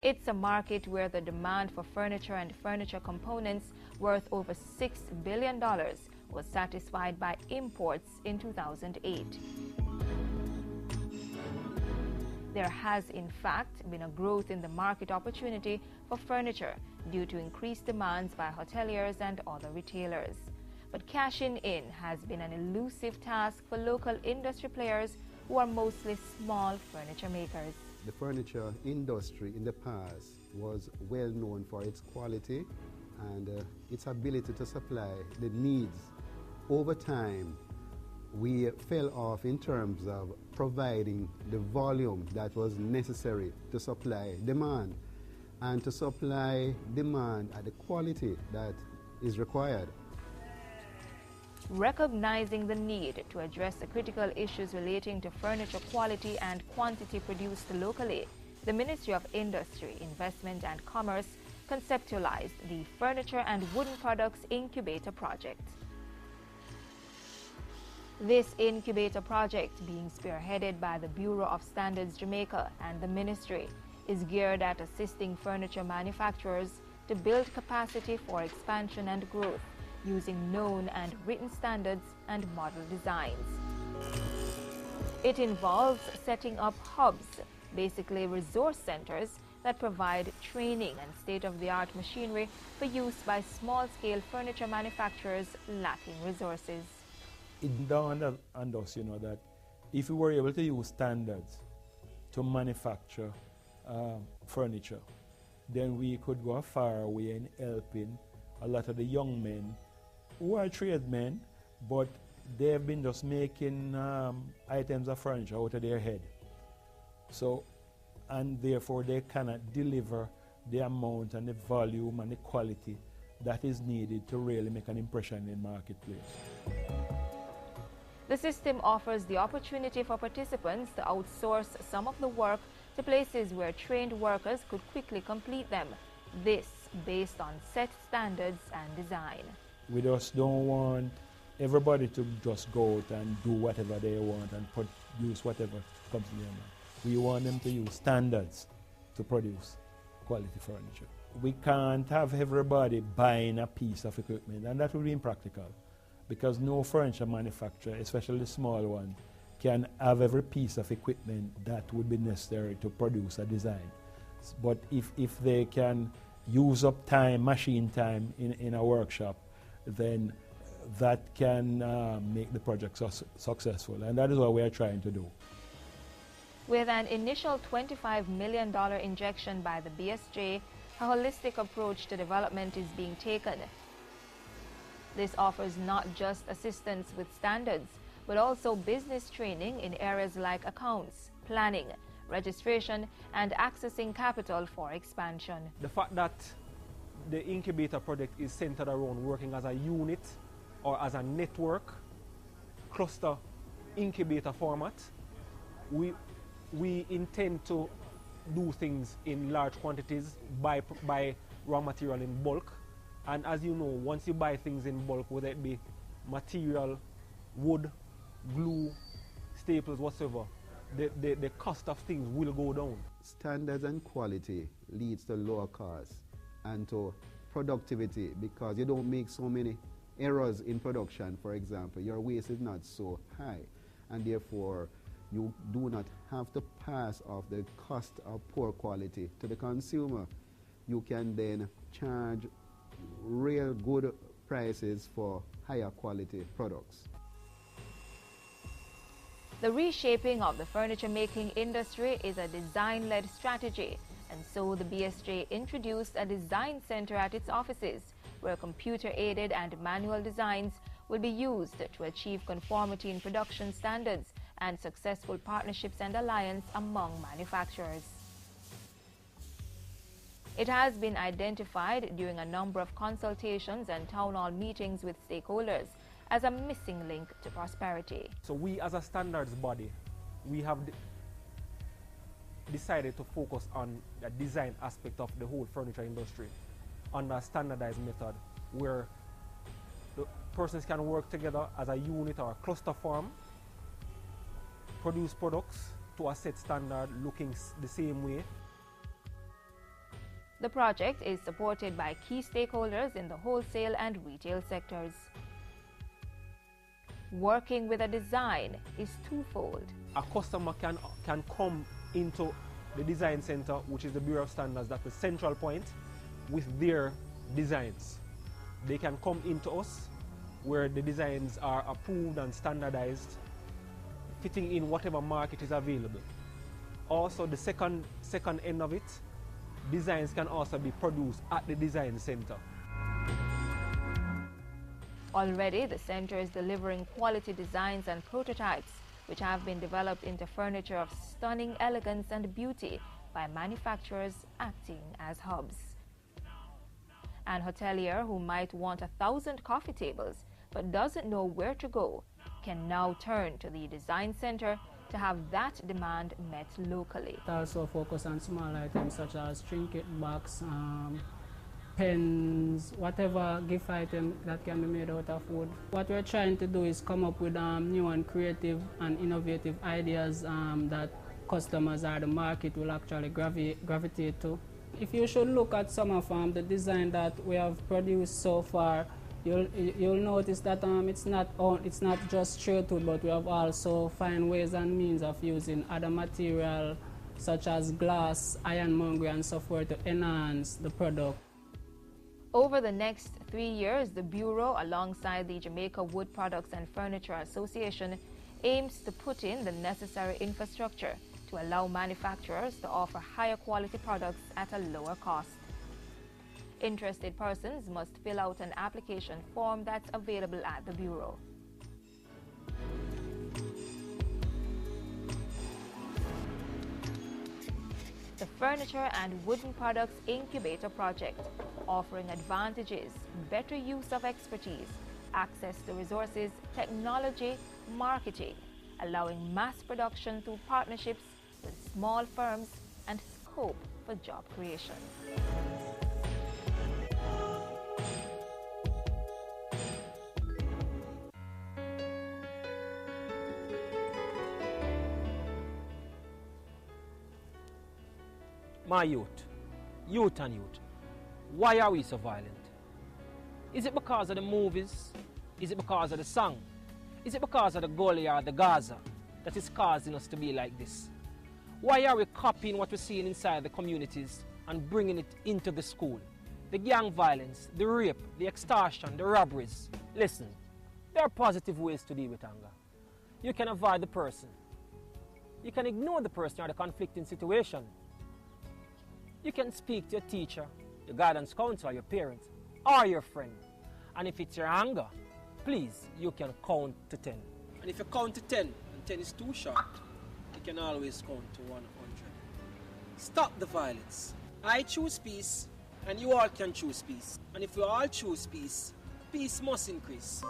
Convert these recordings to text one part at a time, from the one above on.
It's a market where the demand for furniture and furniture components worth over $6 billion was satisfied by imports in 2008. There has, in fact, been a growth in the market opportunity for furniture due to increased demands by hoteliers and other retailers. But cashing in has been an elusive task for local industry players who are mostly small furniture makers. The furniture industry in the past was well known for its quality and its ability to supply the needs. Over time, we fell off in terms of providing the volume that was necessary to supply demand and to supply demand at the quality that is required. Recognizing the need to address the critical issues relating to furniture quality and quantity produced locally, the Ministry of Industry, Investment and Commerce conceptualized the Furniture and Wooden Products Incubator Project. This incubator project, being spearheaded by the Bureau of Standards Jamaica and the Ministry, is geared at assisting furniture manufacturers to build capacity for expansion and growth using known and written standards and model designs. It involves setting up hubs, basically resource centers, that provide training and state-of-the-art machinery for use by small-scale furniture manufacturers lacking resources. It dawned on us, that if we were able to use standards to manufacture furniture, then we could go a far way in helping a lot of the young men who are tradesmen, but they've been just making items of furniture out of their head. So, and therefore they cannot deliver the amount and the volume and the quality that is needed to really make an impression in the marketplace. The system offers the opportunity for participants to outsource some of the work to places where trained workers could quickly complete them. This based on set standards and design. We just don't want everybody to just go out and do whatever they want and produce whatever comes to their mind. We want them to use standards to produce quality furniture. We can't have everybody buying a piece of equipment, and that would be impractical, because no furniture manufacturer, especially the small one, can have every piece of equipment that would be necessary to produce a design. But if they can use up time, machine time in a workshop, then that can make the project successful, and that is what we are trying to do. With an initial $25 million injection by the BSJ, a holistic approach to development is being taken. This offers not just assistance with standards, but also business training in areas like accounts, planning, registration, and accessing capital for expansion. The fact that the incubator project is centered around working as a unit or as a network, cluster incubator format, we intend to do things in large quantities, buy raw material in bulk. And as you know, once you buy things in bulk, whether it be material, wood, glue, staples, whatsoever, the cost of things will go down. Standards and quality leads to lower costs and to productivity, because you don't make so many errors in production. For example, your waste is not so high, and therefore you do not have to pass off the cost of poor quality to the consumer. You can then charge real good prices for higher quality products. The reshaping of the furniture making industry is a design-led strategy, and so the BSJ introduced a design center at its offices, where computer-aided and manual designs will be used to achieve conformity in production standards and successful partnerships and alliance among manufacturers. It has been identified during a number of consultations and town hall meetings with stakeholders as a missing link to prosperity. So we as a standards body, we have decided to focus on the design aspect of the whole furniture industry under a standardized method where the persons can work together as a unit or a cluster form, produce products to a set standard looking the same way, The project is supported by key stakeholders in the wholesale and retail sectors. Working with a design is twofold. A customer can come into the design center, which is the Bureau of Standards, that's the central point, with their designs. They can come into us where the designs are approved and standardized, fitting in whatever market is available. Also, the second end of it, designs can also be produced at the design center. Already, the center is delivering quality designs and prototypes which have been developed into furniture of stunning elegance and beauty by manufacturers acting as hubs. An hotelier who might want 1,000 coffee tables but doesn't know where to go can now turn to the design center to have that demand met locally. It also focus on small items such as trinket box, pens, whatever gift item that can be made out of wood. What we're trying to do is come up with new and creative and innovative ideas that customers or the market will actually gravitate to. If you should look at some of the design that we have produced so far, you'll notice that it's not just straight wood, but we have also found ways and means of using other material such as glass, ironmongery and so forth to enhance the product. Over the next 3 years, the Bureau, alongside the Jamaica Wood Products and Furniture Association, aims to put in the necessary infrastructure to allow manufacturers to offer higher quality products at a lower cost. Interested persons must fill out an application form that's available at the Bureau. The Furniture and Wooden Products Incubator Project, offering advantages, better use of expertise, access to resources, technology, marketing, allowing mass production through partnerships with small firms and scope for job creation. My youth and youth, why are we so violent? Is it because of the movies? Is it because of the song? Is it because of the Goliath or the Gaza that is causing us to be like this? Why are we copying what we're seeing inside the communities and bringing it into the school? The gang violence, the rape, the extortion, the robberies. Listen, there are positive ways to deal with anger. You can avoid the person. You can ignore the person or the conflicting situation. You can speak to your teacher, your guidance counselor, your parent, or your friend. And if it's your anger, please, you can count to 10. And if you count to 10 and 10 is too short, you can always count to 100. Stop the violence. I choose peace, and you all can choose peace. And if we all choose peace, peace must increase.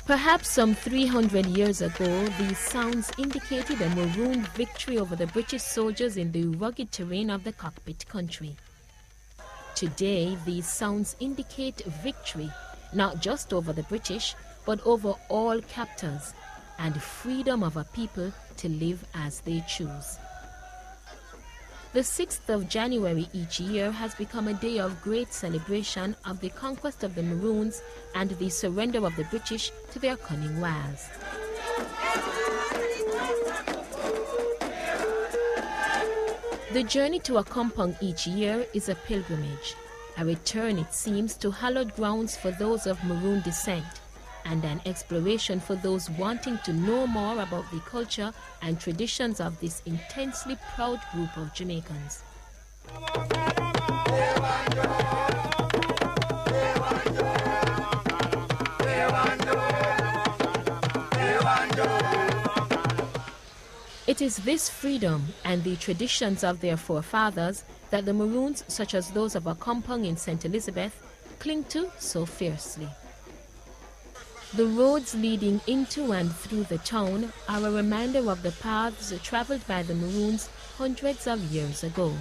Perhaps some 300 years ago, these sounds indicated a marooned victory over the British soldiers in the rugged terrain of the cockpit country. Today, these sounds indicate victory, not just over the British, but over all captors, and freedom of a people to live as they choose. The 6th of January each year has become a day of great celebration of the conquest of the Maroons and the surrender of the British to their cunning wiles. The journey to a kampong each year is a pilgrimage, a return, it seems, to hallowed grounds for those of Maroon descent, and an exploration for those wanting to know more about the culture and traditions of this intensely proud group of Jamaicans. It is this freedom and the traditions of their forefathers that the Maroons, such as those of a kampong in St. Elizabeth, cling to so fiercely. The roads leading into and through the town are a reminder of the paths traveled by the Maroons hundreds of years ago.